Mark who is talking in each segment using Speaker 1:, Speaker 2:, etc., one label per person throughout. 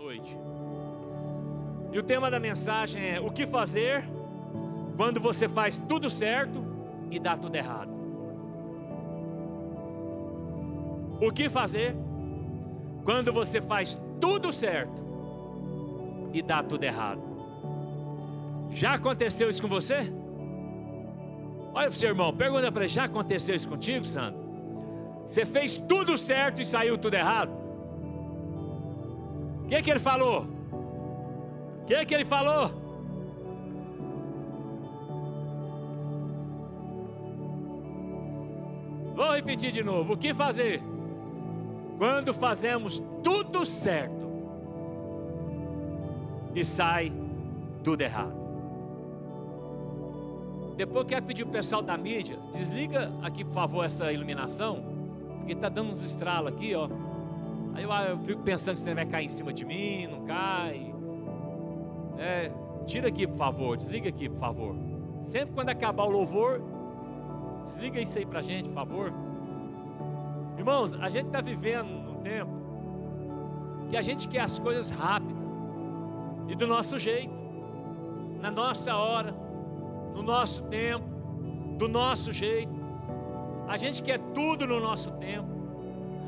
Speaker 1: noite. E o tema da mensagem é: o que fazer quando você faz tudo certo e dá tudo errado? O que fazer quando você faz tudo certo e dá tudo errado? Já aconteceu isso com você? Olha para o seu irmão, pergunta para ele: já aconteceu isso contigo, Sandro? Você fez tudo certo e saiu tudo errado? O que ele falou? O que ele falou? Vou repetir de novo: o que fazer quando fazemos tudo certo e sai tudo errado? Depois eu quero pedir o pessoal da mídia, desliga aqui por favor essa iluminação, porque está dando uns estralos aqui, ó. Aí eu fico pensando se você vai cair em cima de mim, não cai. Tira aqui por favor, desliga aqui por favor. Sempre quando acabar o louvor, desliga isso aí pra gente, por favor. Irmãos, a gente está vivendo num tempo que a gente quer as coisas rápidas e do nosso jeito, na nossa hora, no nosso tempo, do nosso jeito. A gente quer tudo no nosso tempo.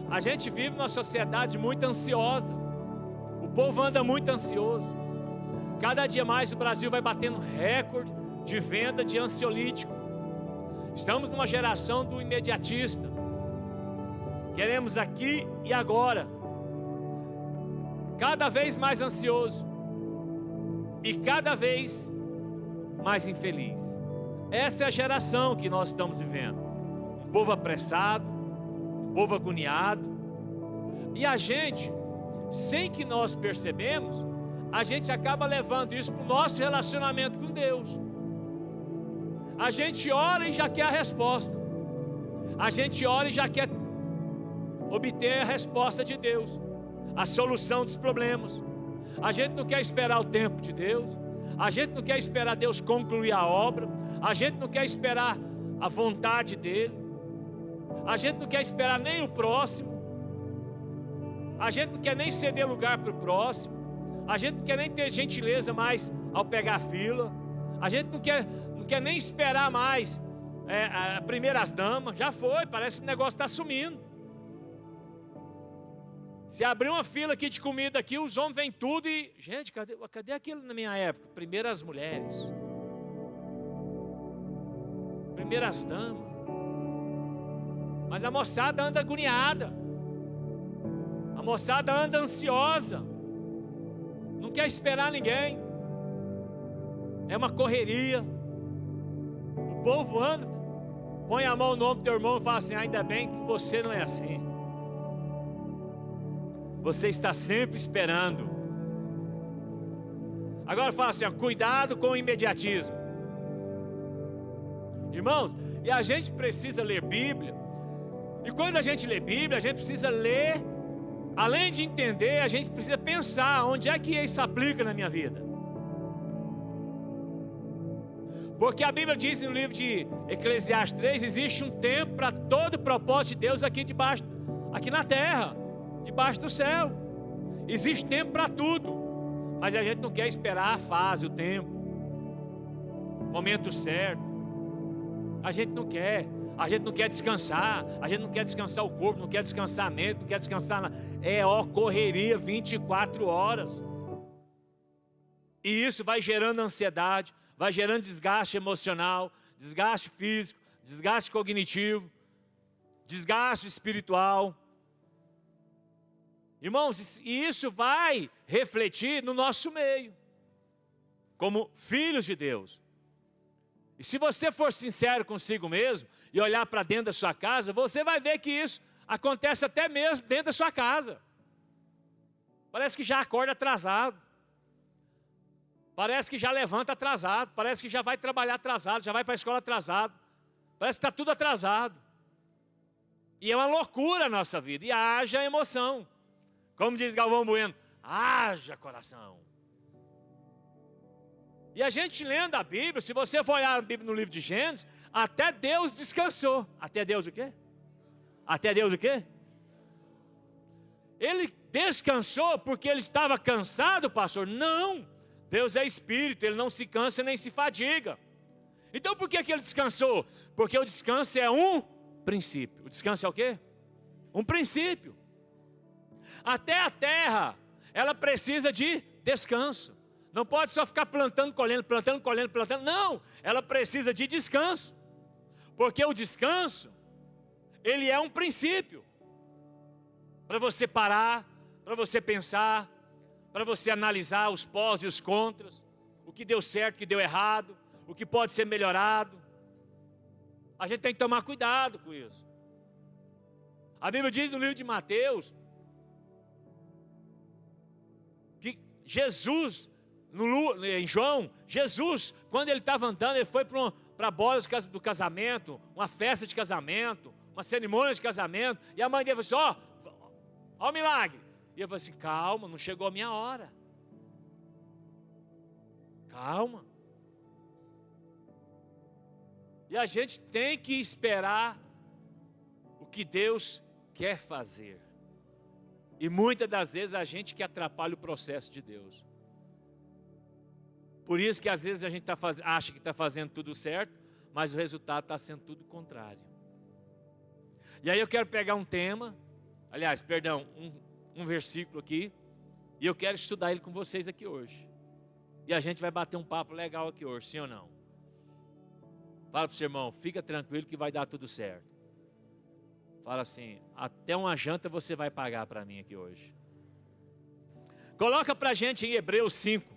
Speaker 1: A gente vive numa sociedade muito ansiosa. O povo anda muito ansioso. Cada dia mais o Brasil vai batendo recorde de venda de ansiolítico. Estamos numa geração do imediatista. Queremos aqui e agora. Cada vez mais ansioso e cada vez mais infeliz. Essa é a geração que nós estamos vivendo. Um povo apressado, um povo agoniado. E a gente, sem que nós percebemos, a gente acaba levando isso para o nosso relacionamento com Deus. A gente ora e já quer a resposta. A gente ora e já quer obter a resposta de Deus, a solução dos problemas. A gente não quer esperar o tempo de Deus. A gente não quer esperar Deus concluir a obra. A gente não quer esperar a vontade dEle. A gente não quer esperar nem o próximo. A gente não quer nem ceder lugar para o próximo. A gente não quer nem ter gentileza mais ao pegar a fila. A gente não quer nem esperar mais primeiras damas. Já foi, parece que o negócio está sumindo. Se abrir uma fila aqui de comida aqui, os homens vêm tudo e... Gente, cadê aquilo na minha época? Primeiras mulheres. Primeiras damas. Mas a moçada anda agoniada. A moçada anda ansiosa. Não quer esperar ninguém. É uma correria. O povo anda. Põe a mão no ombro do teu irmão e fala assim: ainda bem que você não é assim. Você está sempre esperando. Agora fala assim: ó, cuidado com o imediatismo. Irmãos, e a gente precisa ler Bíblia. E quando a gente lê Bíblia, a gente precisa ler. Além de entender, a gente precisa pensar: onde é que isso aplica na minha vida? Porque a Bíblia diz no livro de Eclesiastes 3: existe um tempo para todo o propósito de Deus aqui debaixo, aqui na terra, debaixo do céu. Existe tempo para tudo. Mas a gente não quer esperar a fase, o tempo, o momento certo. A gente não quer. A gente não quer descansar. A gente não quer descansar o corpo, não quer descansar a mente, não quer descansar nada. Correria 24 horas. E isso vai gerando ansiedade, vai gerando desgaste emocional, desgaste físico, desgaste cognitivo, desgaste espiritual. Irmãos, e isso vai refletir no nosso meio, como filhos de Deus. E se você for sincero consigo mesmo, e olhar para dentro da sua casa, você vai ver que isso acontece até mesmo dentro da sua casa. Parece que já acorda atrasado. Parece que já levanta atrasado. Parece que já vai trabalhar atrasado, já vai para a escola atrasado. Parece que está tudo atrasado. E é uma loucura a nossa vida. E haja emoção. Como diz Galvão Bueno, haja coração. E a gente lendo a Bíblia, se você for olhar a Bíblia no livro de Gênesis, até Deus descansou. Até Deus o quê? Até Deus o quê? Ele descansou porque ele estava cansado, pastor? Não, Deus é espírito, ele não se cansa nem se fadiga. Então por que ele descansou? Porque o descanso é um princípio. O descanso é o quê? Um princípio. Até a terra, ela precisa de descanso. Não pode só ficar plantando, colhendo, plantando, colhendo, plantando. Não, ela precisa de descanso. Porque o descanso, ele é um princípio. Para você parar, para você pensar, para você analisar os pós e os contras, o que deu certo, o que deu errado, o que pode ser melhorado. A gente tem que tomar cuidado com isso. A Bíblia diz no livro de Mateus que Jesus, em João, Jesus, quando ele estava andando, ele foi para a boda do casamento, uma festa de casamento, uma cerimônia de casamento, e a mãe dele falou assim: ó o milagre. E ele falou assim: calma, não chegou a minha hora. Calma. E a gente tem que esperar o que Deus quer fazer. E muitas das vezes a gente que atrapalha o processo de Deus. Por isso que às vezes a gente acha que está fazendo tudo certo, mas o resultado está sendo tudo contrário. E aí eu quero pegar um tema, um versículo aqui, e eu quero estudar ele com vocês aqui hoje. E a gente vai bater um papo legal aqui hoje, sim ou não? Fala para o seu irmão, fica tranquilo que vai dar tudo certo. Fala assim, até uma janta você vai pagar para mim aqui hoje. Coloca para a gente em Hebreus 5.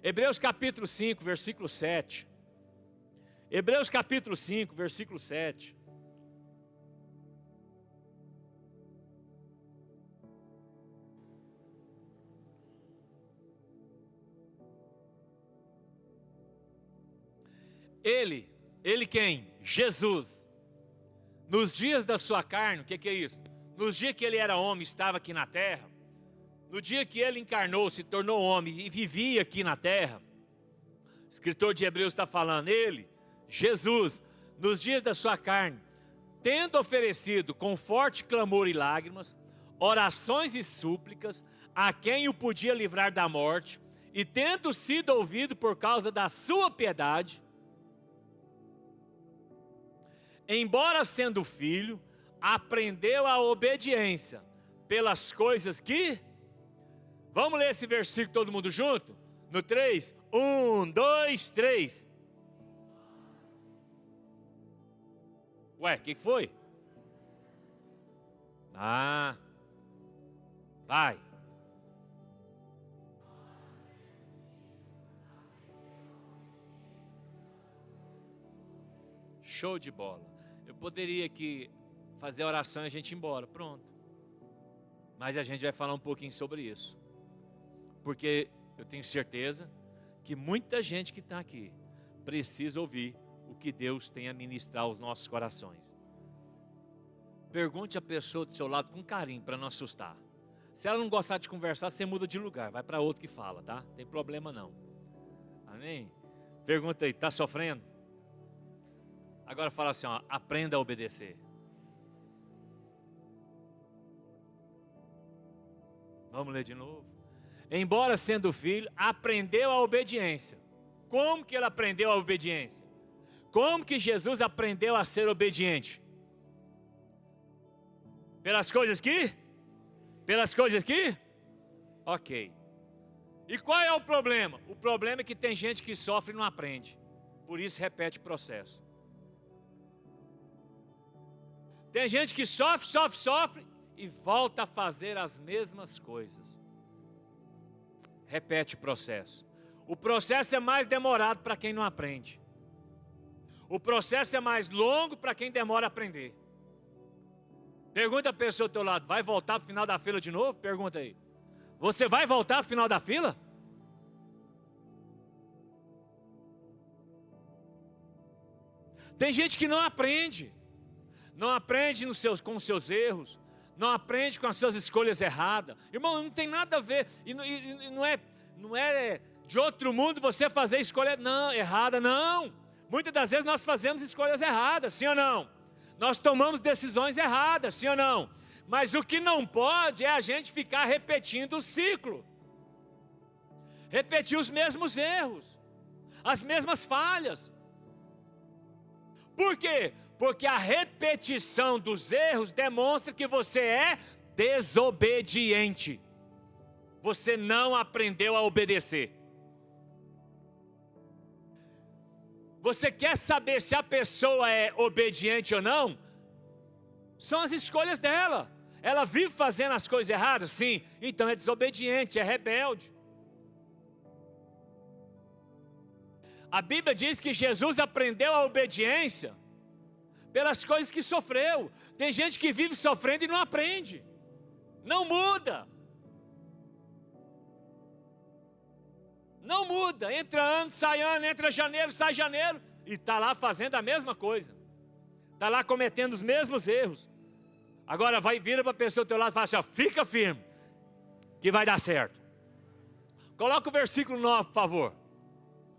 Speaker 1: Hebreus capítulo 5, versículo 7. Hebreus capítulo 5, versículo 7. Ele quem? Jesus. Nos dias da sua carne, o que é isso? Nos dias que ele era homem, estava aqui na terra. No dia que ele encarnou, se tornou homem e vivia aqui na terra. O escritor de Hebreus está falando, ele, Jesus, nos dias da sua carne, tendo oferecido com forte clamor e lágrimas, orações e súplicas, a quem o podia livrar da morte, e tendo sido ouvido por causa da sua piedade, embora sendo filho, aprendeu a obediência pelas coisas que... Vamos ler esse versículo todo mundo junto? No 3, 1, 2, 3. Ué, o que foi? Vai. Show de bola. Eu poderia aqui fazer a oração e a gente ir embora, pronto. Mas a gente vai falar um pouquinho sobre isso. Porque eu tenho certeza que muita gente que está aqui precisa ouvir o que Deus tem a ministrar aos nossos corações. Pergunte a pessoa do seu lado com carinho para não assustar. Se ela não gostar de conversar, você muda de lugar, vai para outro que fala, tá? Não tem problema não. Amém? Pergunta aí, está sofrendo? Agora fala assim, ó, aprenda a obedecer. Vamos ler de novo. Embora sendo filho, aprendeu a obediência. Como que ele aprendeu a obediência? Como que Jesus aprendeu a ser obediente? Pelas coisas que? Pelas coisas que? Ok. E qual é o problema? O problema é que tem gente que sofre e não aprende. Por isso repete o processo. Tem gente que sofre e volta a fazer as mesmas coisas. Repete o processo. O processo é mais demorado para quem não aprende. O processo é mais longo para quem demora a aprender. Pergunta a pessoa do teu lado, vai voltar para o final da fila de novo? Pergunta aí. Você vai voltar para o final da fila? Tem gente que não aprende. Não aprende com os seus erros. Não aprende com as suas escolhas erradas. Irmão, não tem nada a ver. E não é de outro mundo você fazer escolha errada, não. Muitas das vezes nós fazemos escolhas erradas, sim ou não? Nós tomamos decisões erradas, sim ou não? Mas o que não pode é a gente ficar repetindo o ciclo. Repetir os mesmos erros, as mesmas falhas. Por quê? Porque a repetição dos erros demonstra que você é desobediente. Você não aprendeu a obedecer. Você quer saber se a pessoa é obediente ou não? São as escolhas dela. Ela vive fazendo as coisas erradas? Sim. Então é desobediente, é rebelde. A Bíblia diz que Jesus aprendeu a obediência pelas coisas que sofreu. Tem gente que vive sofrendo e não aprende. Não muda. Não muda, entra ano, entra janeiro, sai janeiro, e está lá fazendo a mesma coisa, está lá cometendo os mesmos erros. Agora vira para a pessoa do teu lado e fala assim, ó, fica firme, que vai dar certo. Coloca o versículo 9, por favor.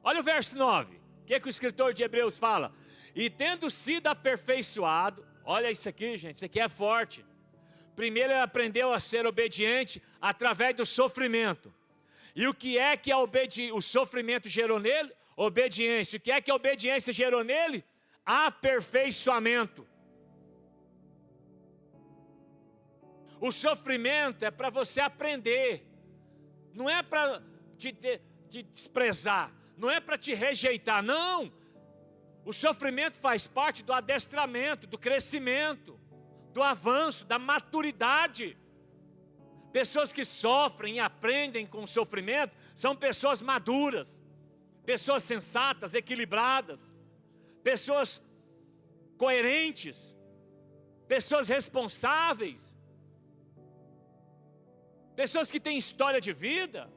Speaker 1: Olha o verso 9, o que o escritor de Hebreus fala? E tendo sido aperfeiçoado, olha isso aqui, gente, isso aqui é forte. Primeiro ele aprendeu a ser obediente através do sofrimento. E o que é que o sofrimento gerou nele? Obediência. O que é que a obediência gerou nele? Aperfeiçoamento. O sofrimento é para você aprender. Não é para te desprezar. Não é para te rejeitar. Não. O sofrimento faz parte do adestramento, do crescimento, do avanço, da maturidade. Pessoas que sofrem e aprendem com o sofrimento são pessoas maduras, pessoas sensatas, equilibradas, pessoas coerentes, pessoas responsáveis, pessoas que têm história de vida.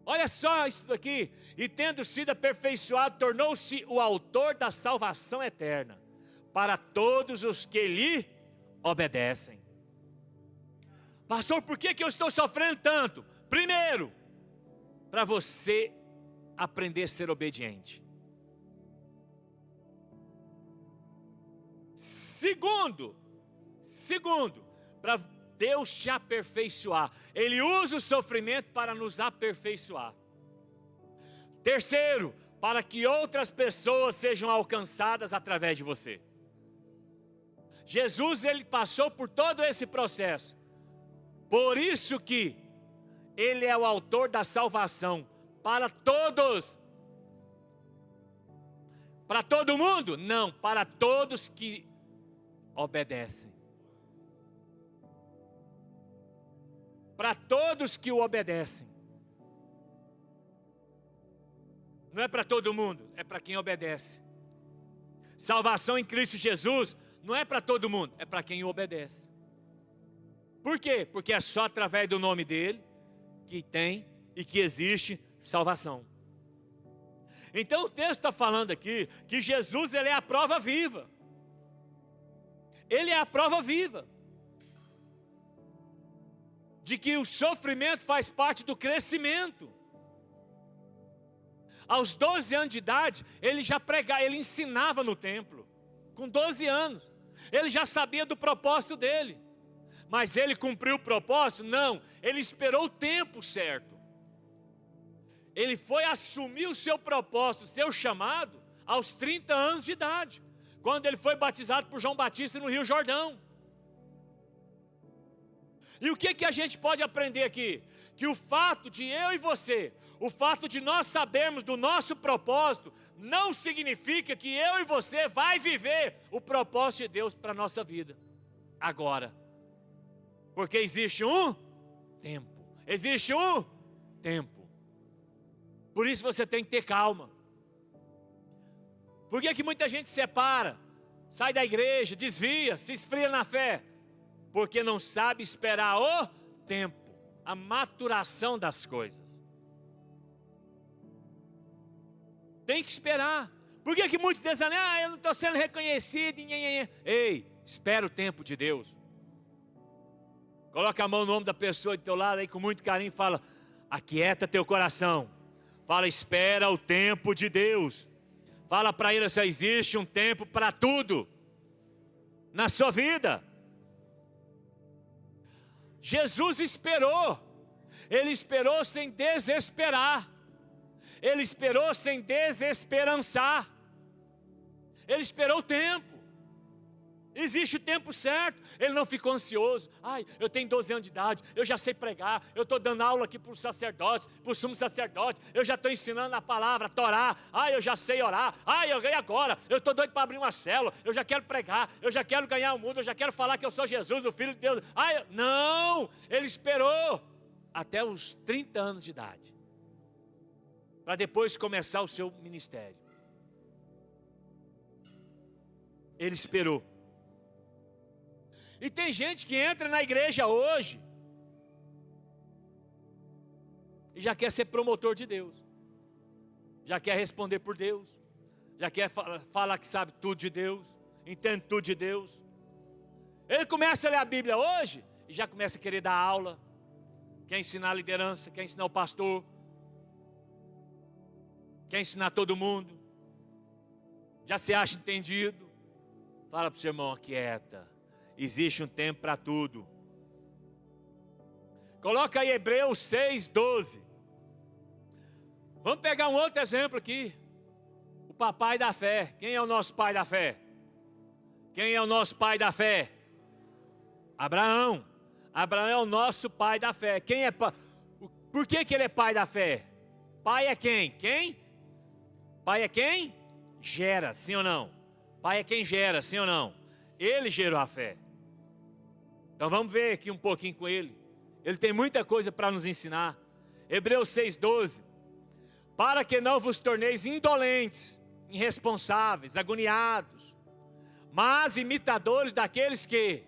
Speaker 1: Olha só isso aqui, e tendo sido aperfeiçoado, tornou-se o autor da salvação eterna, para todos os que lhe obedecem. Pastor, por que eu estou sofrendo tanto? Primeiro, para você aprender a ser obediente. Segundo, para Deus te aperfeiçoar. Ele usa o sofrimento para nos aperfeiçoar. Terceiro, para que outras pessoas sejam alcançadas através de você. Jesus, ele passou por todo esse processo. Por isso que ele é o autor da salvação para todos. Para todo mundo? Não, para todos que obedecem. Para todos que o obedecem. Não é para todo mundo, é para quem obedece. Salvação em Cristo Jesus não é para todo mundo, é para quem o obedece. Por quê? Porque é só através do nome dele que tem e que existe salvação. Então o texto está falando aqui que Jesus, ele é a prova viva. Ele é a prova viva de que o sofrimento faz parte do crescimento. Aos 12 anos de idade, ele já pregava, ele ensinava no templo. Com 12 anos, ele já sabia do propósito dele. Mas ele cumpriu o propósito? Não, ele esperou o tempo certo. Ele foi assumir o seu propósito, o seu chamado, aos 30 anos de idade, quando ele foi batizado por João Batista no Rio Jordão. E o que a gente pode aprender aqui? Que o fato de eu e você, o fato de nós sabermos do nosso propósito, não significa que eu e você vai viver o propósito de Deus para a nossa vida, agora. Porque existe um tempo. Existe um tempo. Por isso você tem que ter calma. Por que muita gente se separa, sai da igreja, desvia, se esfria na fé? Porque não sabe esperar o tempo, a maturação das coisas. Tem que esperar. Por que muitos desanimam? Eu não estou sendo reconhecido. Ei, espera o tempo de Deus. Coloca a mão no ombro da pessoa do teu lado aí com muito carinho e fala: aquieta teu coração. Fala, espera o tempo de Deus. Fala para ele assim: existe um tempo para tudo. na sua vida. Jesus esperou. Ele esperou sem desesperar. Ele esperou sem desesperançar. Ele esperou o tempo. Existe o tempo certo. Ele não ficou ansioso. Ai, eu tenho 12 anos de idade, eu já sei pregar, eu estou dando aula aqui para os sacerdotes, para o sumo sacerdote, eu já estou ensinando a palavra, a Torá. Ai, eu já sei orar. Ai, eu ganhei agora, eu estou doido para abrir uma célula, eu já quero pregar, eu já quero ganhar o mundo, eu já quero falar que eu sou Jesus, o Filho de Deus. Ai, não, ele esperou até os 30 anos de idade, para depois começar o seu ministério. Ele esperou. E tem gente que entra na igreja hoje e já quer ser promotor de Deus, já quer responder por Deus, já quer falar que sabe tudo de Deus, entende tudo de Deus. Ele começa a ler a Bíblia hoje e já começa a querer dar aula, quer ensinar a liderança, quer ensinar o pastor, quer ensinar todo mundo, já se acha entendido. Fala para o seu irmão, aquieta. Existe um tempo para tudo. Coloca aí Hebreus 6:12. Vamos pegar um outro exemplo aqui. O papai da fé. Quem é o nosso pai da fé? Quem é o nosso pai da fé? Abraão. Abraão é o nosso pai da fé. Quem é pai? Por que ele é pai da fé? Pai é quem? Quem? Pai é quem? Gera, sim ou não? Pai é quem gera, sim ou não? Ele gerou a fé. Então vamos ver aqui um pouquinho com ele. Ele tem muita coisa para nos ensinar. Hebreus 6:12. Para que não vos torneis indolentes, irresponsáveis, agoniados, mas imitadores daqueles que,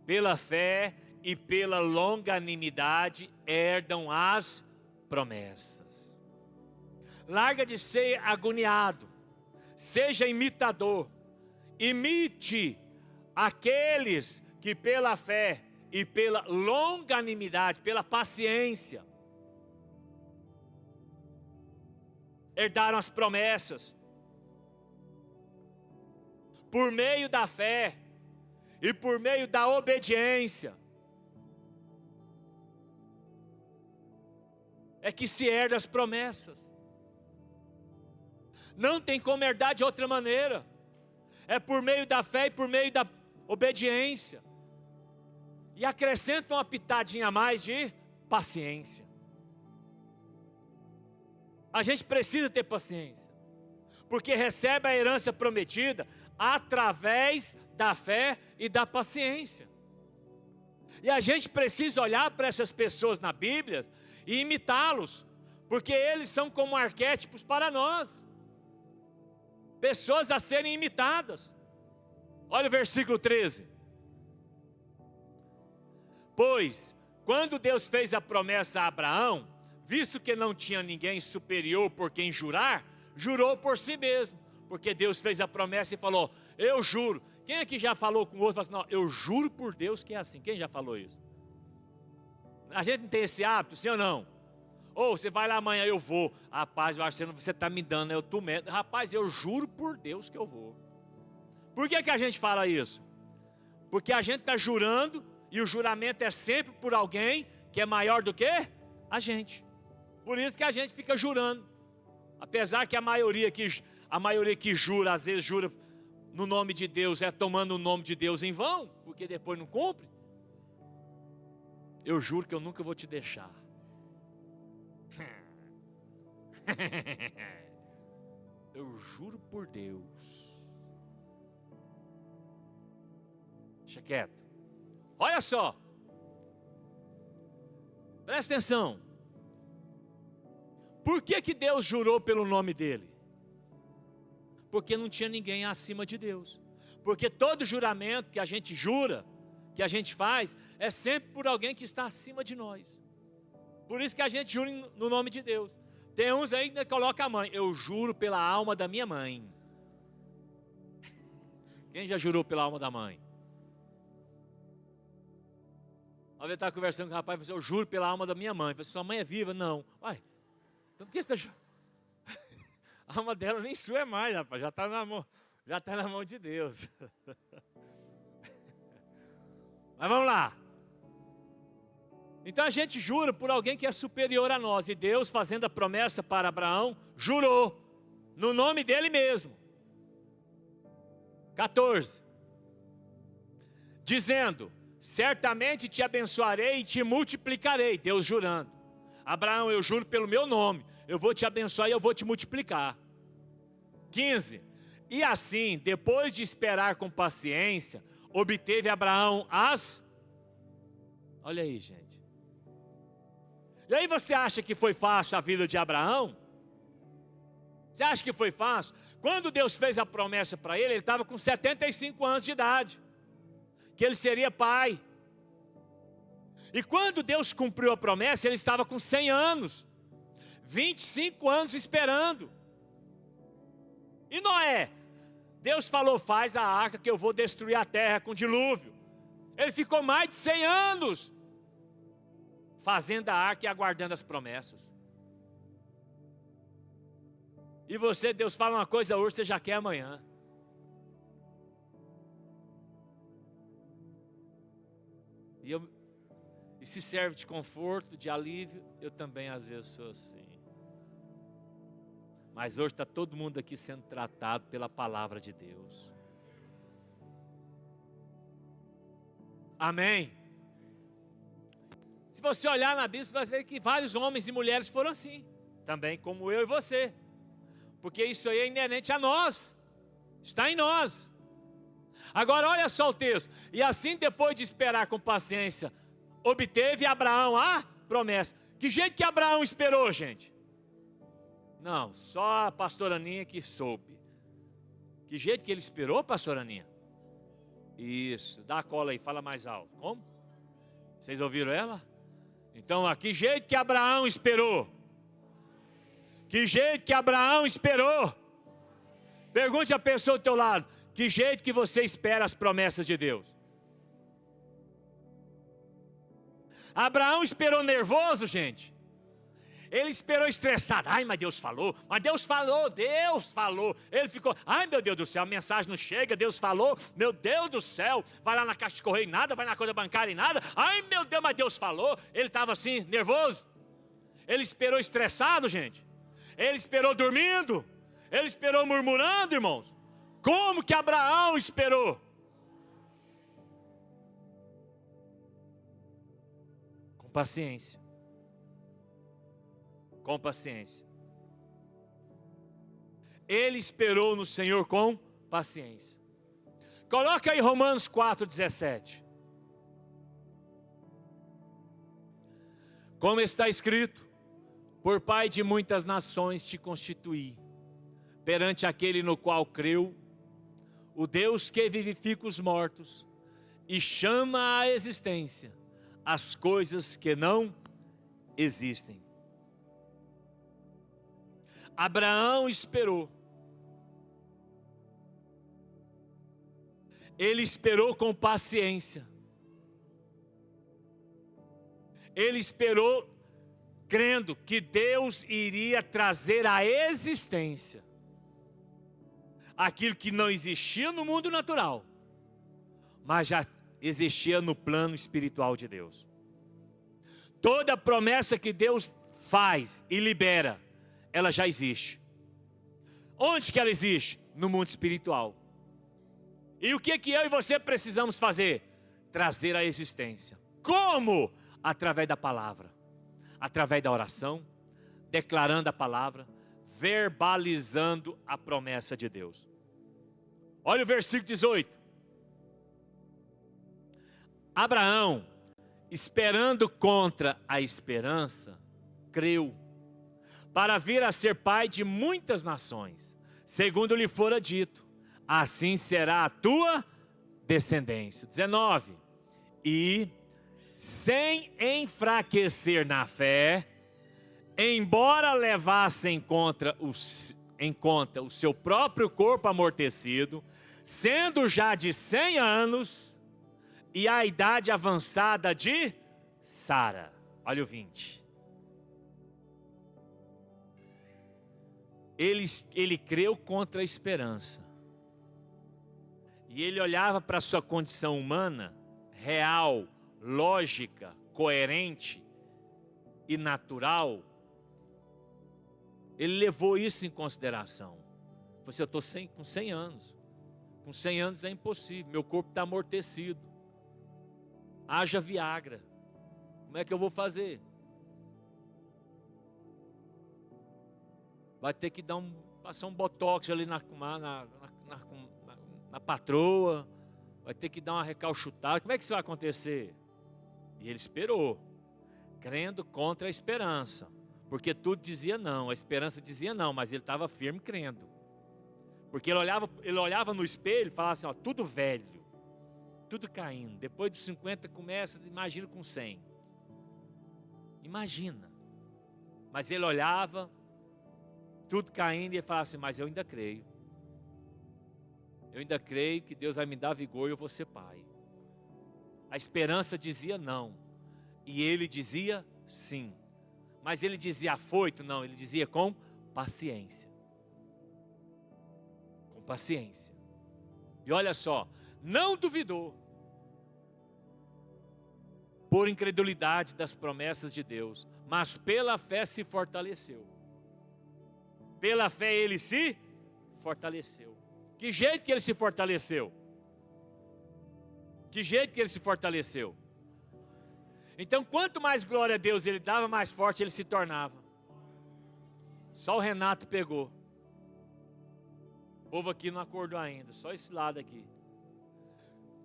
Speaker 1: pela fé e pela longanimidade, herdam as promessas. Larga de ser agoniado, seja imitador. Imite aqueles que pela fé e pela longanimidade, pela paciência, herdaram as promessas. Por meio da fé e por meio da obediência é que se herda as promessas. Não tem como herdar de outra maneira. É por meio da fé e por meio da obediência. E acrescenta uma pitadinha a mais de paciência. A gente precisa ter paciência, porque recebe a herança prometida através da fé e da paciência. E a gente precisa olhar para essas pessoas na Bíblia e imitá-los, porque eles são como arquétipos para nós, pessoas a serem imitadas. Olha o versículo 13. Pois, quando Deus fez a promessa a Abraão, visto que não tinha ninguém superior por quem jurar, jurou por si mesmo, porque Deus fez a promessa e falou, eu juro. Quem aqui já falou com o outro e falou assim, não, eu juro por Deus que é assim? Quem já falou isso? A gente não tem esse hábito, sim ou não? Ou você vai lá amanhã, eu vou. Rapaz, eu acho que você está me dando, eu tô medo. Rapaz, eu juro por Deus que eu vou. Por que a gente fala isso? Porque a gente está jurando, e o juramento é sempre por alguém que é maior do que a gente. Por isso que a gente fica jurando. Apesar que a maioria que jura, às vezes jura no nome de Deus, é tomando o nome de Deus em vão, porque depois não cumpre. Eu juro que eu nunca vou te deixar. Eu juro por Deus. Deixa quieto. Olha só. Presta atenção. Por que Deus jurou pelo nome dele? Porque não tinha ninguém acima de Deus. Porque todo juramento que a gente jura, que a gente faz, é sempre por alguém que está acima de nós. Por isso que a gente jura no nome de Deus. Tem uns aí que colocam a mãe. Eu juro pela alma da minha mãe. Quem já jurou pela alma da mãe? Uma vez eu estava conversando com o rapaz e falou assim, eu juro pela alma da minha mãe. Eu falei, sua mãe é viva? Não. Uai, então por que você está jurando? A alma dela nem sua é mais, rapaz. Já está na mão de Deus. Mas vamos lá. Então a gente jura por alguém que é superior a nós. E Deus, fazendo a promessa para Abraão, jurou no nome dele mesmo. 14. Dizendo: certamente te abençoarei e te multiplicarei. Deus jurando: Abraão, eu juro pelo meu nome, eu vou te abençoar e eu vou te multiplicar. 15. E assim, depois de esperar com paciência, obteve Abraão as... Olha aí, gente. E aí você acha que foi fácil a vida de Abraão? Você acha que foi fácil? Quando Deus fez a promessa para ele, ele estava com 75 anos de idade, que ele seria pai. E quando Deus cumpriu a promessa, ele estava com 100 anos, 25 anos esperando. E Noé, Deus falou: faz a arca que eu vou destruir a terra com dilúvio. Ele ficou mais de 100 anos fazendo a arca e aguardando as promessas. E você, Deus fala uma coisa hoje, você já quer amanhã. E se serve de conforto, de alívio, eu também às vezes sou assim. Mas hoje está todo mundo aqui sendo tratado pela palavra de Deus. Amém? Se você olhar na Bíblia, você vai ver que vários homens e mulheres foram assim. Também como eu e você. Porque isso aí é inerente a nós. Está em nós. Agora olha só o texto. E assim, depois de esperar com paciência, obteve Abraão a promessa. Que jeito que Abraão esperou, gente? Não, só a pastora Aninha que soube. Que jeito que ele esperou, pastora Aninha? Isso, dá a cola aí, fala mais alto. Como? Vocês ouviram ela? Então, que jeito que Abraão esperou? Que jeito que Abraão esperou? Pergunte a pessoa do teu lado: que jeito que você espera as promessas de Deus? Abraão esperou nervoso, gente. Ele esperou estressado. Ai, mas Deus falou. Mas Deus falou, Deus falou. Ele ficou: ai, meu Deus do céu, a mensagem não chega. Deus falou, meu Deus do céu. Vai lá na caixa de correio e nada, vai na conta bancária e nada. Ai, meu Deus, mas Deus falou. Ele estava assim, nervoso. Ele esperou estressado, gente. Ele esperou dormindo. Ele esperou murmurando, irmãos. Como que Abraão esperou? Com paciência. Com paciência. Ele esperou no Senhor com paciência. Coloca aí Romanos 4,17. Como está escrito: por pai de muitas nações te constituí, perante aquele no qual creu, o Deus que vivifica os mortos e chama à existência as coisas que não existem. Abraão esperou. Ele esperou com paciência. Ele esperou crendo que Deus iria trazer à existência aquilo que não existia no mundo natural, mas já existia no plano espiritual de Deus. Toda promessa que Deus faz e libera, ela já existe. Onde que ela existe? No mundo espiritual. E o que eu e você precisamos fazer? Trazer à existência. Como? Através da palavra, através da oração, declarando a palavra, verbalizando a promessa de Deus. Olha o versículo 18. Abraão, esperando contra a esperança, creu, para vir a ser pai de muitas nações, segundo lhe fora dito: assim será a tua descendência. 19. E, sem enfraquecer na fé, embora levasse em conta o seu próprio corpo amortecido, sendo já de 100 anos, e a idade avançada de Sara. Olha o 20. Ele creu contra a esperança. E ele olhava para a sua condição humana, real, lógica, coerente e natural, ele levou isso em consideração. Falou assim, eu estou com 100 anos. Com 100 anos é impossível, meu corpo está amortecido. Haja Viagra. Como é que eu vou fazer? Vai ter que passar um botox ali na patroa. Vai ter que dar uma recalchutada. Como é que isso vai acontecer? E ele esperou, crendo contra a esperança. Porque tudo dizia não, a esperança dizia não, mas ele estava firme crendo. Porque ele olhava no espelho e falava assim, ó, tudo velho, tudo caindo. Depois dos 50 começa, imagina com 100. Imagina. Mas ele olhava, tudo caindo e ele falava assim, mas eu ainda creio. Eu ainda creio que Deus vai me dar vigor e eu vou ser pai. A esperança dizia não. E ele dizia sim. Mas ele dizia afoito? Não, ele dizia com paciência. Com paciência. E olha só, não duvidou. Por incredulidade das promessas de Deus. Mas pela fé se fortaleceu. Pela fé ele se fortaleceu. Que jeito que ele se fortaleceu? Que jeito que ele se fortaleceu? Então, quanto mais glória a Deus ele dava, mais forte ele se tornava. Só o Renato pegou. O povo aqui não acordou ainda, só esse lado aqui.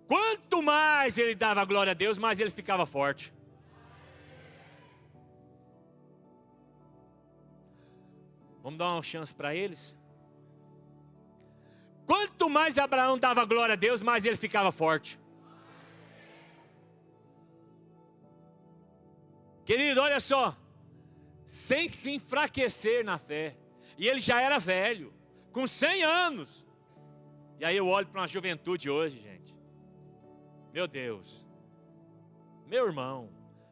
Speaker 1: Quanto mais ele dava glória a Deus, mais ele ficava forte. Vamos dar uma chance para eles? Quanto mais Abraão dava glória a Deus, mais ele ficava forte. Querido, olha só, sem se enfraquecer na fé, e ele já era velho, com 100 anos, e aí eu olho para uma juventude hoje, gente, meu Deus, meu irmão,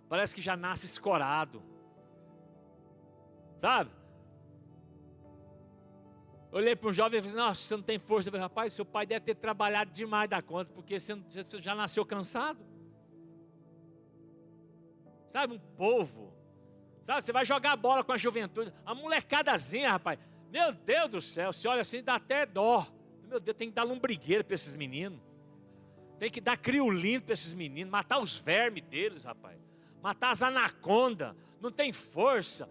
Speaker 1: parece que já nasce escorado, sabe? Olhei para um jovem e falei, nossa, você não tem força. Eu falei, rapaz, seu pai deve ter trabalhado demais da conta, porque você já nasceu cansado. Sabe, um povo, sabe, você vai jogar a bola com a juventude, a molecadazinha, rapaz, meu Deus do céu, você olha assim, dá até dó. Meu Deus, tem que dar lombrigueira para esses meninos, tem que dar criolino para esses meninos, matar os vermes deles, rapaz, matar as anacondas, não tem força,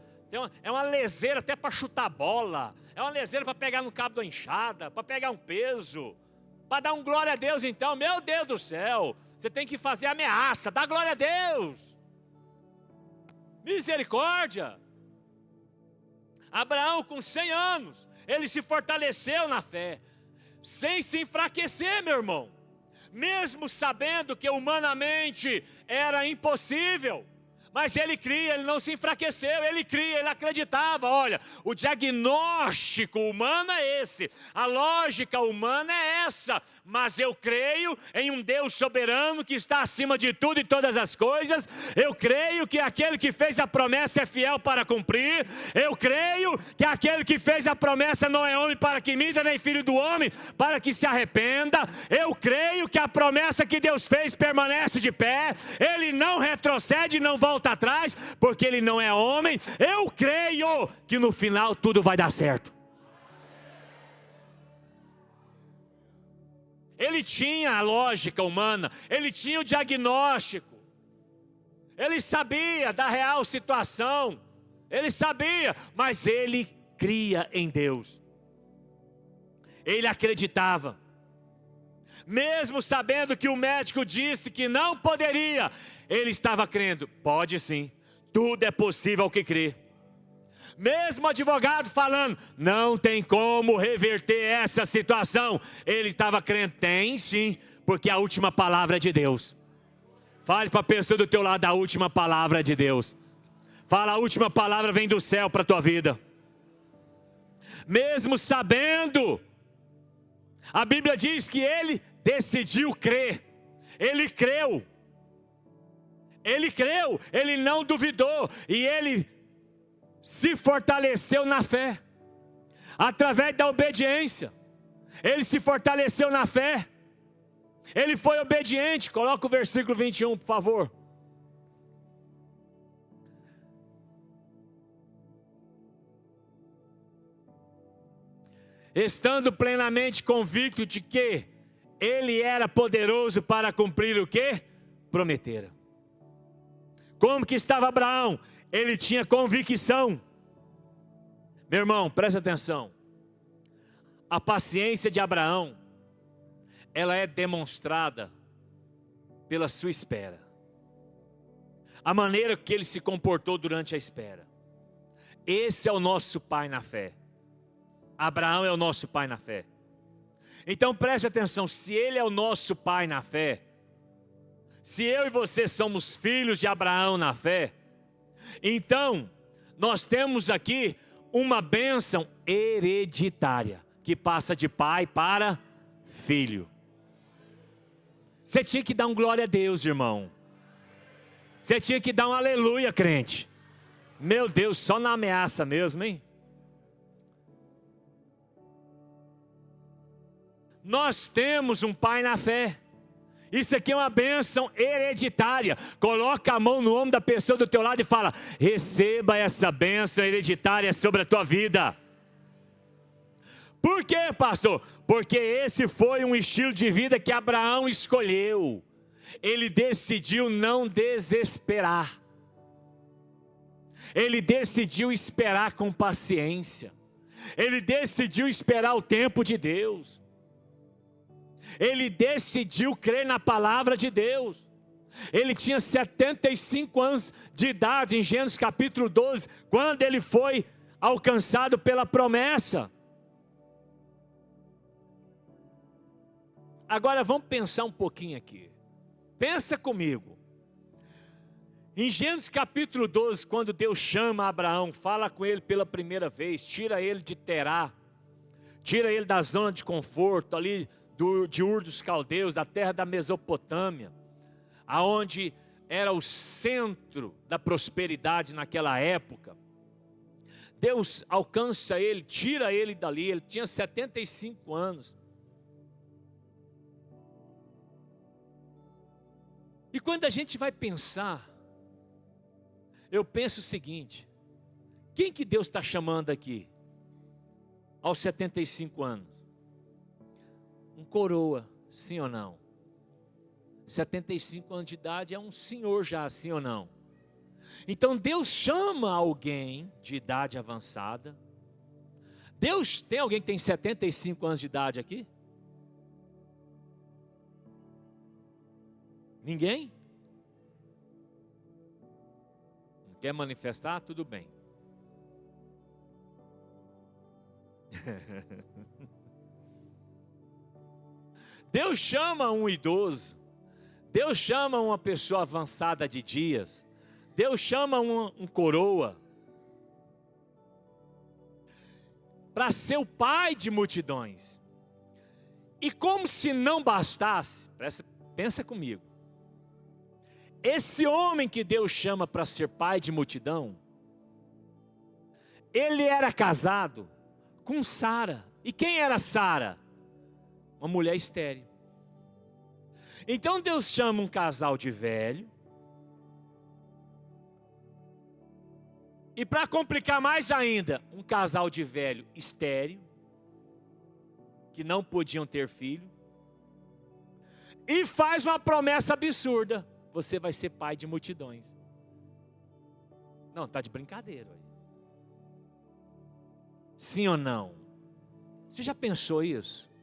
Speaker 1: é uma leseira até para chutar bola, é uma leseira para pegar no cabo da enxada, para pegar um peso, para dar um glória a Deus então, meu Deus do céu, você tem que fazer ameaça, dá glória a Deus. Misericórdia. Abraão com 100 anos, ele se fortaleceu na fé, sem se enfraquecer, meu irmão, mesmo sabendo que humanamente era impossível, mas ele cria, ele não se enfraqueceu, ele cria, ele acreditava. Olha, o diagnóstico humano é esse, a lógica humana é essa, mas eu creio em um Deus soberano que está acima de tudo e todas as coisas. Eu creio que aquele que fez a promessa é fiel para cumprir. Eu creio que aquele que fez a promessa não é homem para que minta, nem filho do homem para que se arrependa. Eu creio que a promessa que Deus fez permanece de pé, ele não retrocede, não volta atrás, porque ele não é homem. Eu creio que no final tudo vai dar certo. Ele tinha a lógica humana, ele tinha o diagnóstico, ele sabia da real situação, ele sabia, mas ele cria em Deus, ele acreditava, mesmo sabendo que o médico disse que não poderia, ele estava crendo, pode sim, tudo é possível ao que crê. Mesmo o advogado falando, não tem como reverter essa situação, ele estava crendo, tem sim, porque a última palavra é de Deus. Fale para a pessoa do teu lado, a última palavra é de Deus. Fala, a última palavra vem do céu para a tua vida. Mesmo sabendo, a Bíblia diz que ele decidiu crer, ele creu, ele não duvidou, e ele se fortaleceu na fé, através da obediência, ele se fortaleceu na fé, Ele foi obediente. Coloca o versículo 21, por favor. Estando plenamente convicto de que ele era poderoso para cumprir o que prometera. Como que estava Abraão? Ele tinha convicção. Meu irmão, preste atenção. A paciência de Abraão, ela é demonstrada pela sua espera. A maneira que ele se comportou durante a espera. Esse é o nosso pai na fé. Abraão é o nosso pai na fé. Então preste atenção, se ele é o nosso pai na fé, se eu e você somos filhos de Abraão na fé, então nós temos aqui uma bênção hereditária, que passa de pai para filho. Você tinha que dar um glória a Deus, irmão. Você tinha que dar um aleluia, crente. Meu Deus, só na ameaça mesmo, hein? Nós temos um pai na fé. Isso aqui é uma bênção hereditária. Coloca a mão no ombro da pessoa do teu lado e fala: receba essa bênção hereditária sobre a tua vida. Por quê, pastor? Porque esse foi um estilo de vida que Abraão escolheu. Ele decidiu não desesperar. Ele decidiu esperar com paciência. Ele decidiu esperar o tempo de Deus. Ele decidiu crer na palavra de Deus. Ele tinha 75 anos de idade, em Gênesis capítulo 12, quando ele foi alcançado pela promessa. Agora vamos pensar um pouquinho aqui. Pensa comigo. Em Gênesis capítulo 12, quando Deus chama Abraão, fala com ele pela primeira vez, tira ele de Terá, tira ele da zona de conforto ali de Ur dos Caldeus, da terra da Mesopotâmia, aonde era o centro da prosperidade naquela época. Deus alcança ele, tira ele dali, ele tinha 75 anos. E quando a gente vai pensar, eu penso o seguinte: quem que Deus está chamando aqui, aos 75 anos? Um coroa, sim ou não? 75 anos de idade é um senhor já, sim ou não? Então Deus chama alguém de idade avançada. Deus tem alguém que tem 75 anos de idade aqui? Ninguém? Não quer manifestar? Tudo bem. Deus chama um idoso, Deus chama uma pessoa avançada de dias, Deus chama um coroa, para ser o pai de multidões. E como se não bastasse, pensa comigo, esse homem que Deus chama para ser pai de multidão, ele era casado com Sara. E quem era Sara? Uma mulher estéril. Então Deus chama um casal de velho. E para complicar mais ainda, um casal de velho estéril, que não podiam ter filho. E faz uma promessa absurda: você vai ser pai de multidões. Não, está de brincadeira. Sim ou não? Você já pensou isso?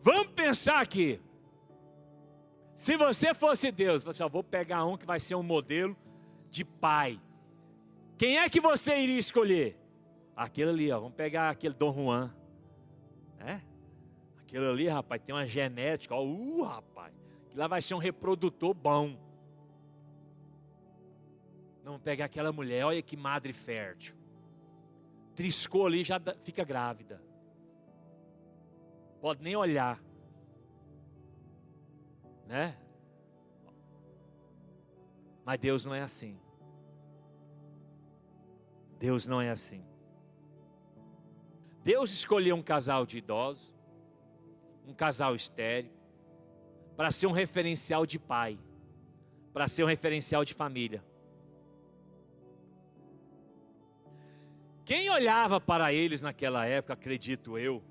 Speaker 1: Vamos pensar aqui. Se você fosse Deus, você vou pegar um que vai ser um modelo de pai. Quem é que você iria escolher? Aquele ali, ó. Vamos pegar aquele Dom Juan. Aquele ali, rapaz, tem uma genética. Ó, rapaz. Que lá vai ser um reprodutor bom. Não, pegar aquela mulher, olha que madre fértil. Triscou ali, já fica grávida. Pode nem olhar. Né? Mas Deus não é assim. Deus não é assim. Deus escolheu um casal de idosos, um casal estéril, para ser um referencial de pai, para ser um referencial de família. Quem olhava para eles naquela época, acredito eu,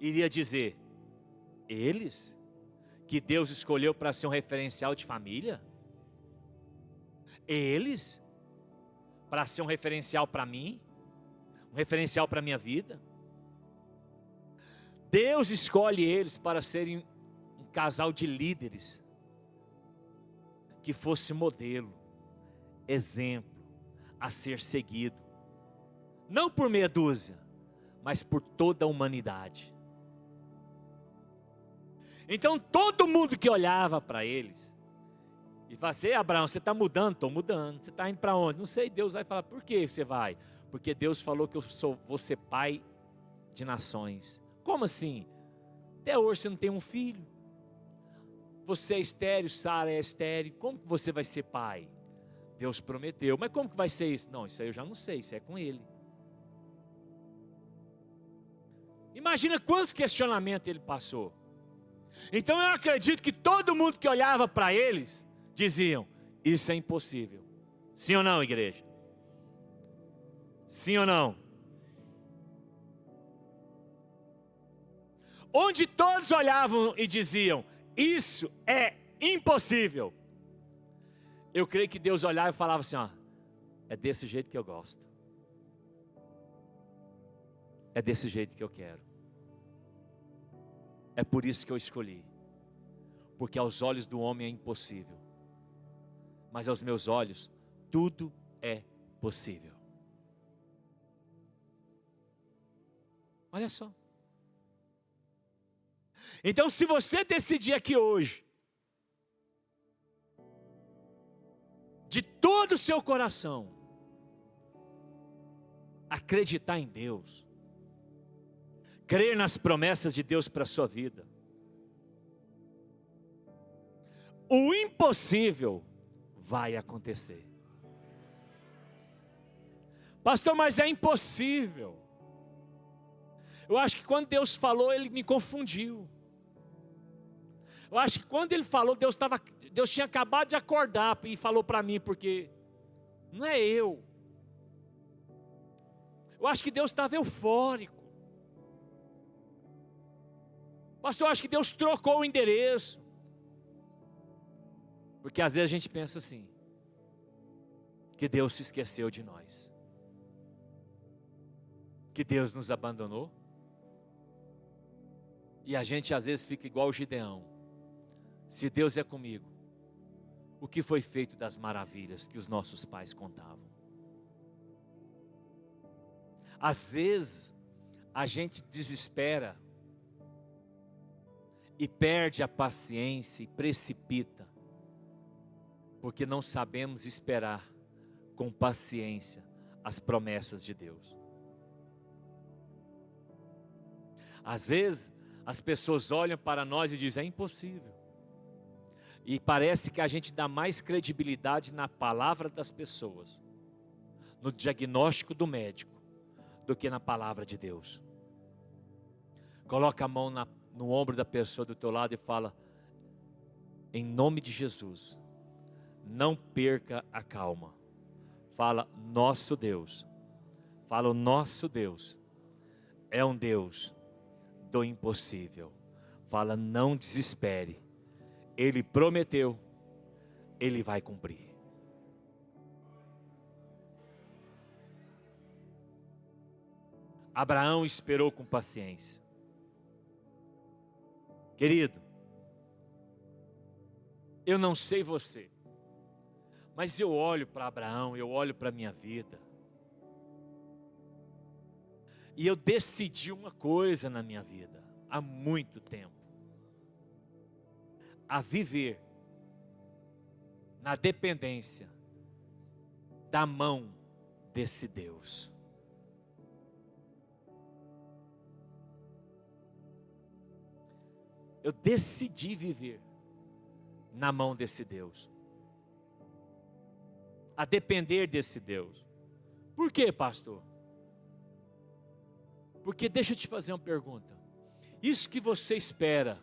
Speaker 1: iria dizer: eles que Deus escolheu para ser um referencial de família? Eles para ser um referencial para mim? Um referencial para a minha vida? Deus escolhe eles para serem um casal de líderes, que fosse modelo, exemplo, a ser seguido. Não por meia dúzia, mas por toda a humanidade. Então todo mundo que olhava para eles, e falava assim: Abraão, você está mudando? Estou mudando. Você está indo para onde? Não sei. Deus vai falar: por que você vai? Porque Deus falou que vou ser pai de nações. Como assim? Até hoje você não tem um filho. Você é estéril, Sara é estéril. Como que você vai ser pai? Deus prometeu. Mas como que vai ser isso? Não, isso aí eu já não sei, isso é com ele. Imagina quantos questionamentos ele passou. Então eu acredito que todo mundo que olhava para eles, diziam: isso é impossível. Sim ou não, igreja? Sim ou não? Onde todos olhavam e diziam: isso é impossível, eu creio que Deus olhava e falava assim: ó, é desse jeito que eu gosto, é desse jeito que eu quero, é por isso que eu escolhi, porque aos olhos do homem é impossível, mas aos meus olhos tudo é possível. Olha só. Então, se você decidir aqui hoje, de todo o seu coração, acreditar em Deus, crer nas promessas de Deus para a sua vida, o impossível vai acontecer. Pastor, mas é impossível. Eu acho que quando Deus falou, Ele me confundiu. Eu acho que quando Ele falou, Deus tinha acabado de acordar e falou para mim, porque não é eu. Eu acho que Deus estava eufórico. Pastor, eu acho que Deus trocou o endereço. Porque às vezes a gente pensa assim, que Deus se esqueceu de nós, que Deus nos abandonou. E a gente às vezes fica igual o Gideão: se Deus é comigo, o que foi feito das maravilhas que os nossos pais contavam? Às vezes a gente desespera e perde a paciência e precipita, porque não sabemos esperar com paciência as promessas de Deus. Às vezes as pessoas olham para nós e dizem: é impossível. E parece que a gente dá mais credibilidade na palavra das pessoas, no diagnóstico do médico, do que na palavra de Deus. Coloca a mão no ombro da pessoa do teu lado e fala: em nome de Jesus, não perca a calma. Fala: nosso Deus. Fala: o nosso Deus é um Deus do impossível. Fala: não desespere. Ele prometeu, Ele vai cumprir. Abraão esperou com paciência. Querido, eu não sei você, mas eu olho para Abraão, eu olho para a minha vida, e eu decidi uma coisa na minha vida, há muito tempo: a viver na dependência da mão desse Deus. Eu decidi viver na mão desse Deus, a depender desse Deus. Por quê, pastor? Porque deixa eu te fazer uma pergunta. Isso que você espera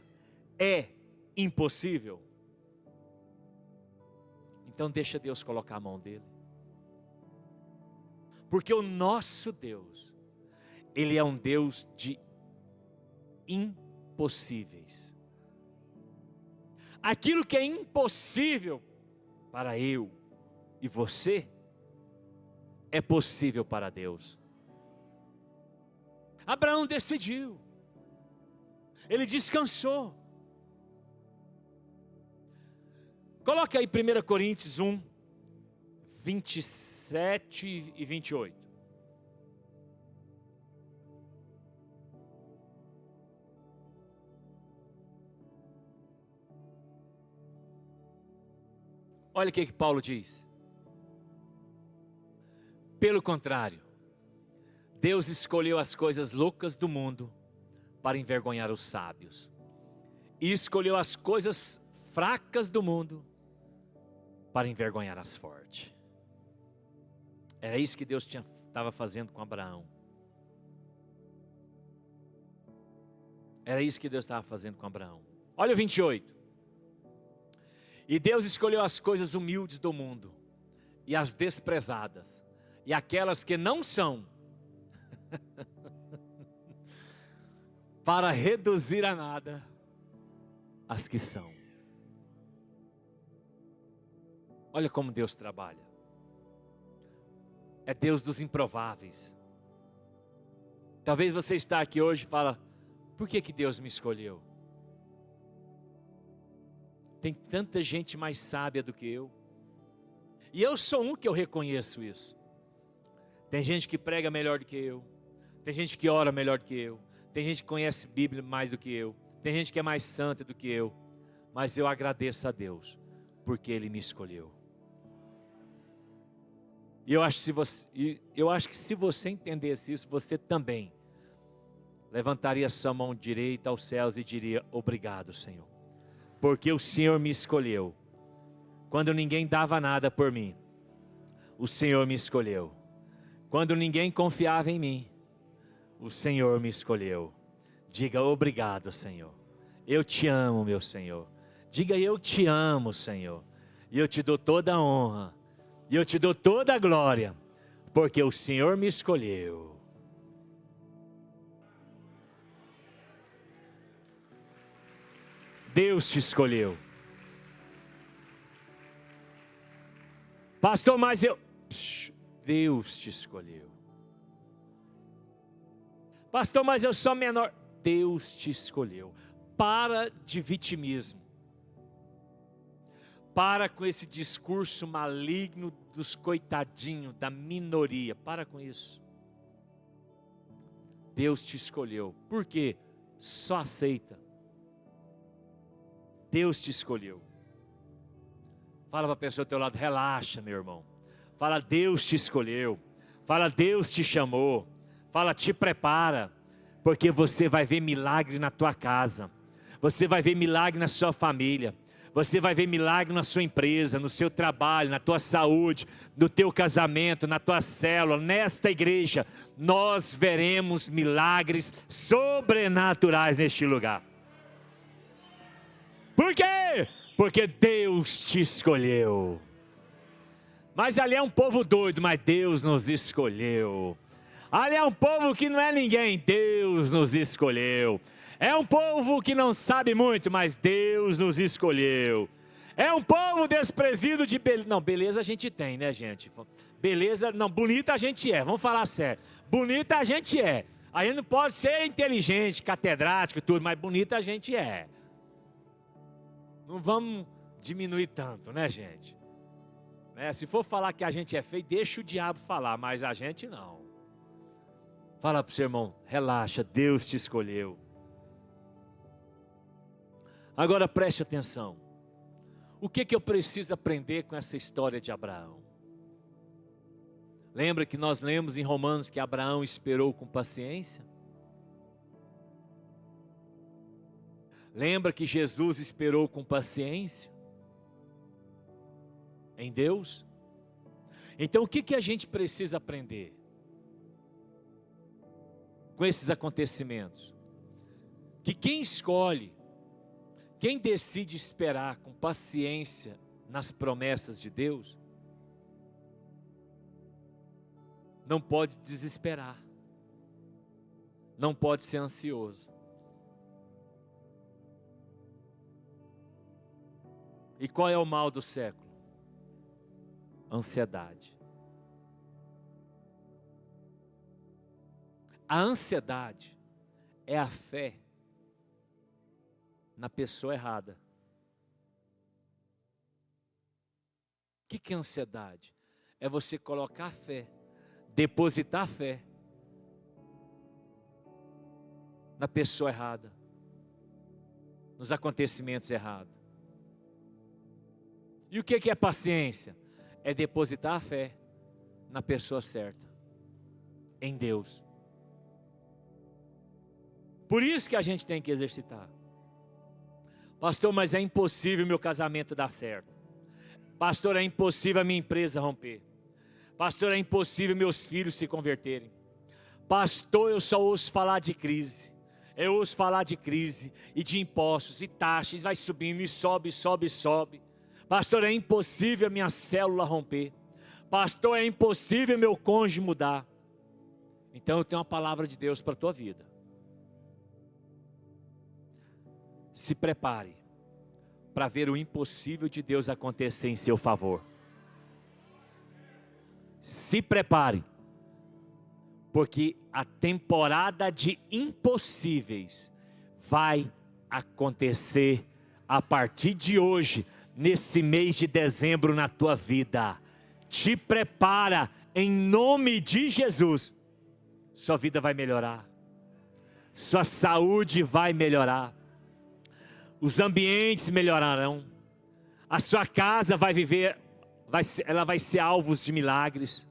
Speaker 1: é impossível? Então deixa Deus colocar a mão dele. Porque o nosso Deus, Ele é um Deus de impossíveis. Aquilo que é impossível para eu e você, é possível para Deus. Abraão decidiu. Ele descansou. Coloca aí 1 Coríntios 1, 27 e 28. Olha o que Paulo diz. Pelo contrário, Deus escolheu as coisas loucas do mundo para envergonhar os sábios. E escolheu as coisas fracas do mundo para envergonhar as fortes. Era isso que Deus estava fazendo com Abraão. Era isso que Deus estava fazendo com Abraão. Olha o 28. E Deus escolheu as coisas humildes do mundo, e as desprezadas, e aquelas que não são, para reduzir a nada as que são. Olha como Deus trabalha. É Deus dos improváveis. Talvez você está aqui hoje e fala: por que Deus me escolheu? Tem tanta gente mais sábia do que eu. E eu sou um que eu reconheço isso. Tem gente que prega melhor do que eu. Tem gente que ora melhor do que eu. Tem gente que conhece Bíblia mais do que eu. Tem gente que é mais santa do que eu. Mas eu agradeço a Deus, porque Ele me escolheu. E eu acho que se você entendesse isso, você também levantaria sua mão direita aos céus e diria: obrigado, Senhor, porque o Senhor me escolheu. Quando ninguém dava nada por mim, o Senhor me escolheu. Quando ninguém confiava em mim, o Senhor me escolheu. Diga: obrigado, Senhor. Eu te amo, meu Senhor. Diga: eu te amo, Senhor. E eu te dou toda a honra. E eu te dou toda a glória, porque o Senhor me escolheu. Deus te escolheu. Pastor, mas Deus te escolheu. Pastor, mas eu sou menor. Deus te escolheu. Para de vitimismo. Para com esse discurso maligno dos coitadinhos, da minoria. Para com isso. Deus te escolheu. Por quê? Só aceita. Deus te escolheu. Fala para a pessoa do teu lado: relaxa, meu irmão. Fala: Deus te escolheu. Fala: Deus te chamou. Fala: te prepara, porque você vai ver milagre na tua casa. Você vai ver milagre na sua família. Você vai ver milagre na sua empresa, no seu trabalho, na tua saúde, no teu casamento, na tua célula, nesta igreja. Nós veremos milagres sobrenaturais neste lugar. Por quê? Porque Deus te escolheu. Mas ali é um povo doido, mas Deus nos escolheu. Ali é um povo que não é ninguém, Deus nos escolheu. É um povo que não sabe muito, mas Deus nos escolheu. É um povo desprezido de beleza. Não, beleza a gente tem, né, gente? Beleza, não, bonita a gente é, vamos falar sério. Bonita a gente é. A gente não pode ser inteligente, catedrático e tudo, mas bonita a gente é. Não vamos diminuir tanto, né, gente? Né? Se for falar que a gente é feio, deixa o diabo falar, mas a gente não. Fala para o seu irmão: relaxa, Deus te escolheu. Agora preste atenção. O que eu preciso aprender com essa história de Abraão? Lembra que nós lemos em Romanos que Abraão esperou com paciência? Lembra que Jesus esperou com paciência em Deus? Então o que a gente precisa aprender? com esses acontecimentos, que quem escolhe, quem decide esperar com paciência nas promessas de Deus, não pode desesperar, não pode ser ansioso. E qual é o mal do século? Ansiedade. A ansiedade é a fé na pessoa errada. O que é ansiedade? É você colocar fé, depositar fé na pessoa errada, nos acontecimentos errados. E o que é paciência? É depositar a fé na pessoa certa, em Deus. Por isso que a gente tem que exercitar. Pastor, mas é impossível meu casamento dar certo. Pastor, é impossível a minha empresa romper. Pastor, é impossível meus filhos se converterem. Pastor, eu só ouço falar de crise. Eu ouço falar de crise e de impostos e taxas, vai subindo e sobe, sobe, sobe. Pastor, é impossível a minha célula romper. Pastor, é impossível meu cônjuge mudar. Então eu tenho uma palavra de Deus para a tua vida. Se prepare para ver o impossível de Deus acontecer em seu favor. Se prepare, porque a temporada de impossíveis vai acontecer a partir de hoje, nesse mês de dezembro na tua vida. Te prepara em nome de Jesus. Sua vida vai melhorar, sua saúde vai melhorar, os ambientes melhorarão, a sua casa vai viver, ela vai ser alvo de milagres,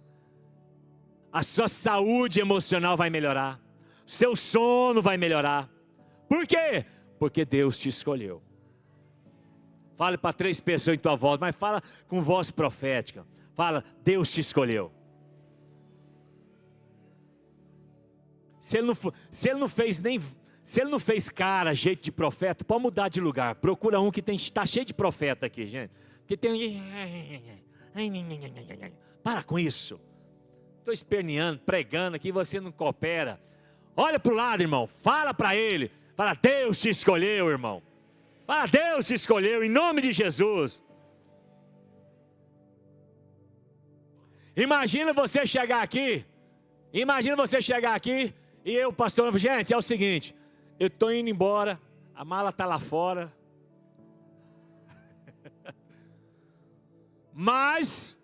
Speaker 1: a sua saúde emocional vai melhorar, seu sono vai melhorar. Por quê? Porque Deus te escolheu. Fale para 3 pessoas em tua volta, mas fala com voz profética. Fala, Deus te escolheu. Se ele não fez cara, jeito de profeta, pode mudar de lugar. Procura um que está cheio de profeta aqui, gente. Porque tem... Para com isso. Estou esperneando, pregando aqui, você não coopera. Olha para o lado, irmão. Fala para ele. Fala, Deus te escolheu, irmão. Fala, Deus te escolheu, em nome de Jesus. Imagina você chegar aqui. E eu, pastor, gente, é o seguinte. Eu estou indo embora, a mala está lá fora. Mas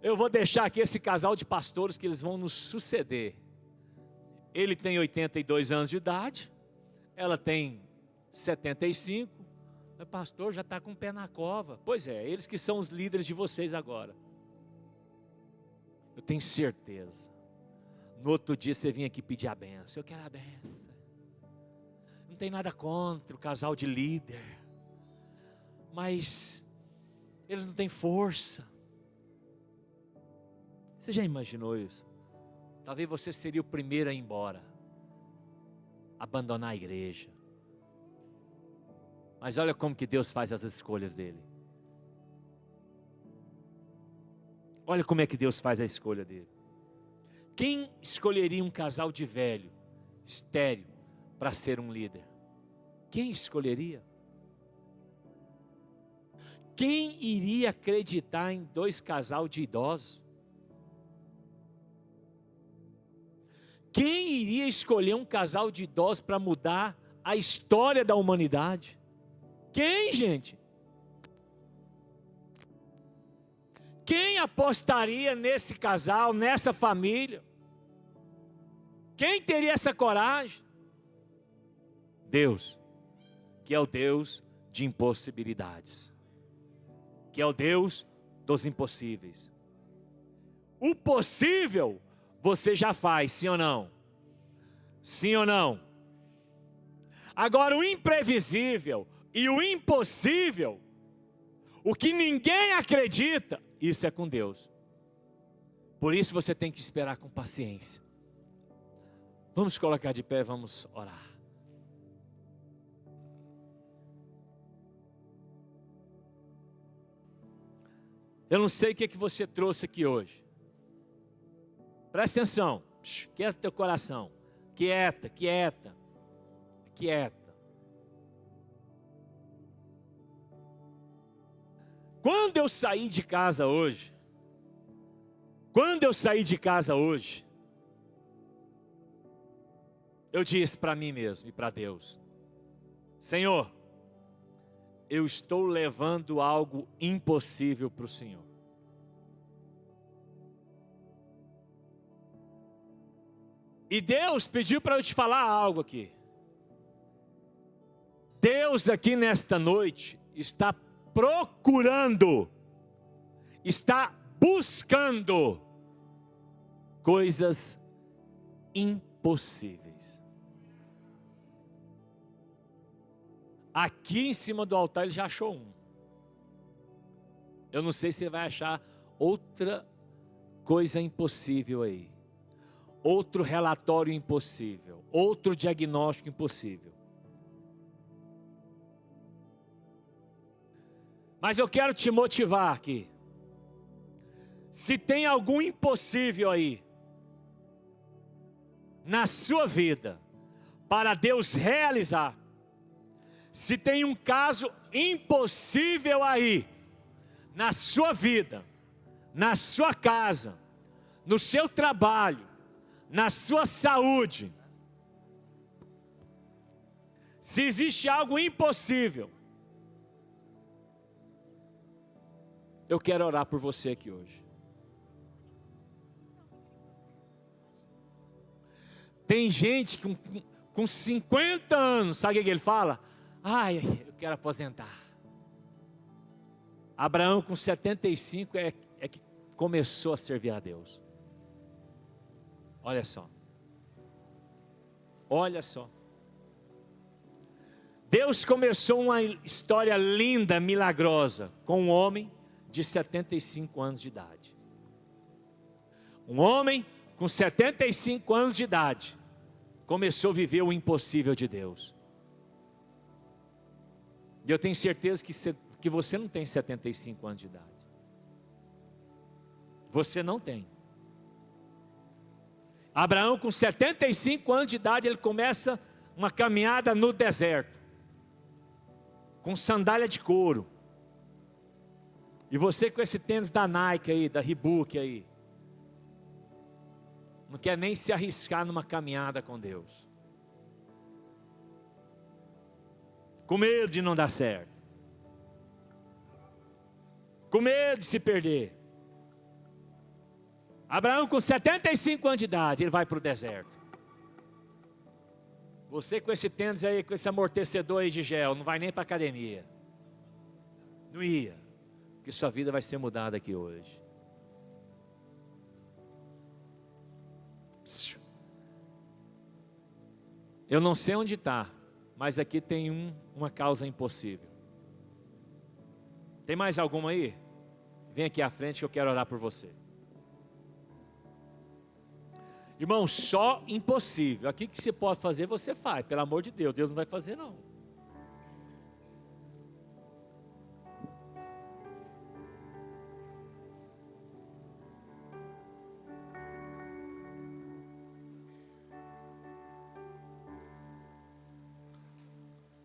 Speaker 1: eu vou deixar aqui esse casal de pastores que eles vão nos suceder. Ele tem 82 anos de idade, ela tem 75. Mas pastor, já está com o pé na cova. Pois é, eles que são os líderes de vocês agora. Eu tenho certeza. No outro dia você vinha aqui pedir a benção. Eu quero a benção. Não tem nada contra o casal de líder, mas eles não têm força. Você já imaginou isso? Talvez você seria o primeiro a ir embora, abandonar a igreja. Mas olha como que Deus faz as escolhas dele. Olha como é que Deus faz a escolha dele. Quem escolheria um casal de velho, estéril, para ser um líder? Quem escolheria? Quem iria acreditar em 2 casal de idosos? Quem iria escolher um casal de idosos para mudar a história da humanidade? Quem, gente? Quem apostaria nesse casal, nessa família? Quem teria essa coragem? Deus, que é o Deus de impossibilidades, que é o Deus dos impossíveis. O possível você já faz, sim ou não? Sim ou não? Agora o imprevisível e o impossível, o que ninguém acredita, isso é com Deus. Por isso você tem que esperar com paciência. Vamos colocar de pé, vamos orar. Eu não sei o que você trouxe aqui hoje. Presta atenção. Quieta teu coração. Quieta. Quando eu saí de casa hoje, eu disse para mim mesmo e para Deus: Senhor, eu estou levando algo impossível para o Senhor. E Deus pediu para eu te falar algo aqui. Deus aqui nesta noite está procurando, está buscando coisas impossíveis. Aqui em cima do altar ele já achou um. Eu não sei se ele vai achar outra coisa impossível aí. Outro relatório impossível. Outro diagnóstico impossível. Mas eu quero te motivar aqui. Se tem algum impossível aí, na sua vida, para Deus realizar, se tem um caso impossível aí, na sua vida, na sua casa, no seu trabalho, na sua saúde, se existe algo impossível, eu quero orar por você aqui hoje. Tem gente com 50 anos, sabe o que ele fala? Ai, eu quero aposentar. Abraão com 75 é que começou a servir a Deus. Olha só. Olha só. Deus começou uma história linda, milagrosa, com um homem de 75 anos de idade. Um homem com 75 anos de idade começou a viver o impossível de Deus. E eu tenho certeza que você não tem 75 anos de idade. Você não tem. Abraão com 75 anos de idade, ele começa uma caminhada no deserto, com sandália de couro. E você com esse tênis da Nike aí, da Reebok aí, não quer nem se arriscar numa caminhada com Deus, com medo de não dar certo, com medo de se perder. Abraão com 75 anos de idade, ele vai para o deserto. Você com esse tênis aí, com esse amortecedor aí de gel, não vai nem para a academia. Não ia, porque sua vida vai ser mudada aqui hoje. Eu não sei onde está, mas aqui tem uma causa impossível. Tem mais alguma aí? Vem aqui à frente que eu quero orar por você. Irmão, só impossível. Aqui que você pode fazer, você faz. Pelo amor de Deus, Deus não vai fazer não.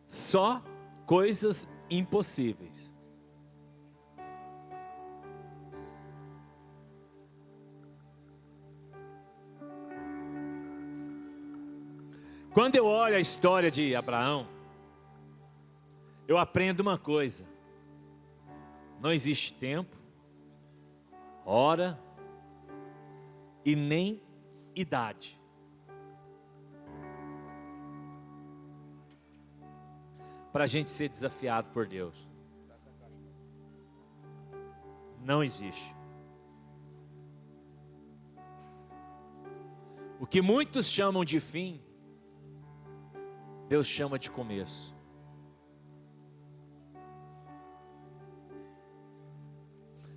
Speaker 1: Só coisas impossíveis. Quando eu olho a história de Abraão, eu aprendo uma coisa: não existe tempo, hora e nem idade para a gente ser desafiado por Deus. Não existe. O que muitos chamam de fim, Deus chama de começo.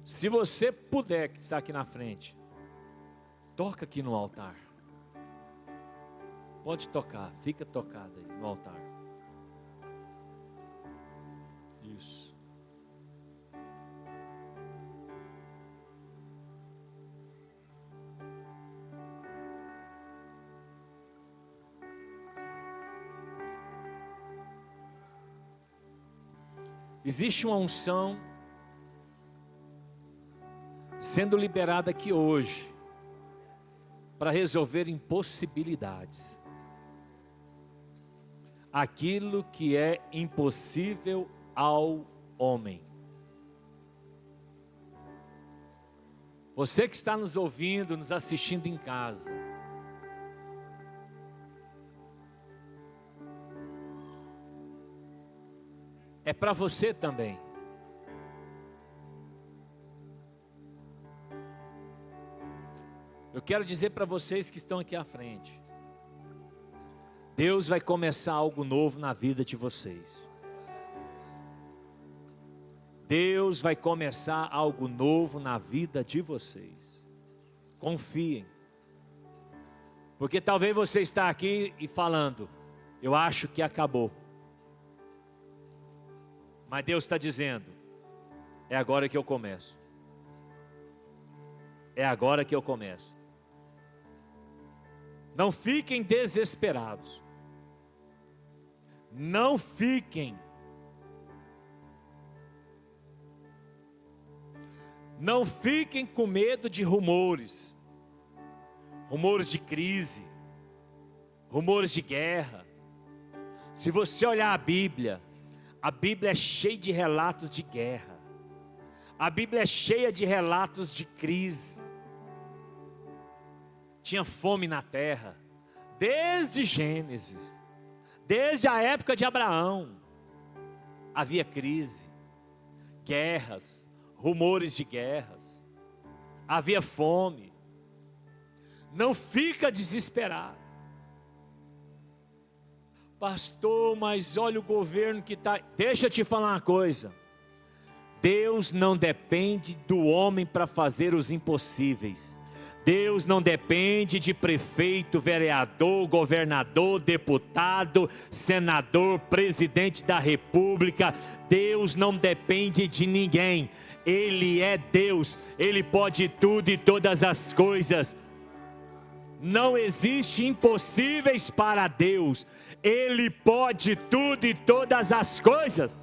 Speaker 1: Se você puder, que está aqui na frente, toca aqui no altar. Pode tocar, fica tocado aí no altar. Isso. Existe uma unção sendo liberada aqui hoje para resolver impossibilidades. Aquilo que é impossível ao homem. Você que está nos ouvindo, nos assistindo em casa, é para você também. Eu quero dizer para vocês que estão aqui à frente, Deus vai começar algo novo na vida de vocês. Deus vai começar algo novo na vida de vocês. Confiem. Porque talvez você está aqui e falando, eu acho que acabou. Mas Deus está dizendo, é agora que eu começo. É agora que eu começo. Não fiquem desesperados. Não fiquem. Não fiquem com medo de rumores. Rumores de crise. Rumores de guerra. Se você olhar a Bíblia é cheia de relatos de guerra. A Bíblia é cheia de relatos de crise. Tinha fome na terra, desde Gênesis, desde a época de Abraão. Havia crise, guerras, rumores de guerras. Havia fome. Não fica desesperado. Pastor, mas olha o governo que está... Deixa eu te falar uma coisa. Deus não depende do homem para fazer os impossíveis. Deus não depende de prefeito, vereador, governador, deputado, senador, presidente da república. Deus não depende de ninguém. Ele é Deus. Ele pode tudo e todas as coisas. Não existe impossíveis para Deus. Ele pode tudo e todas as coisas.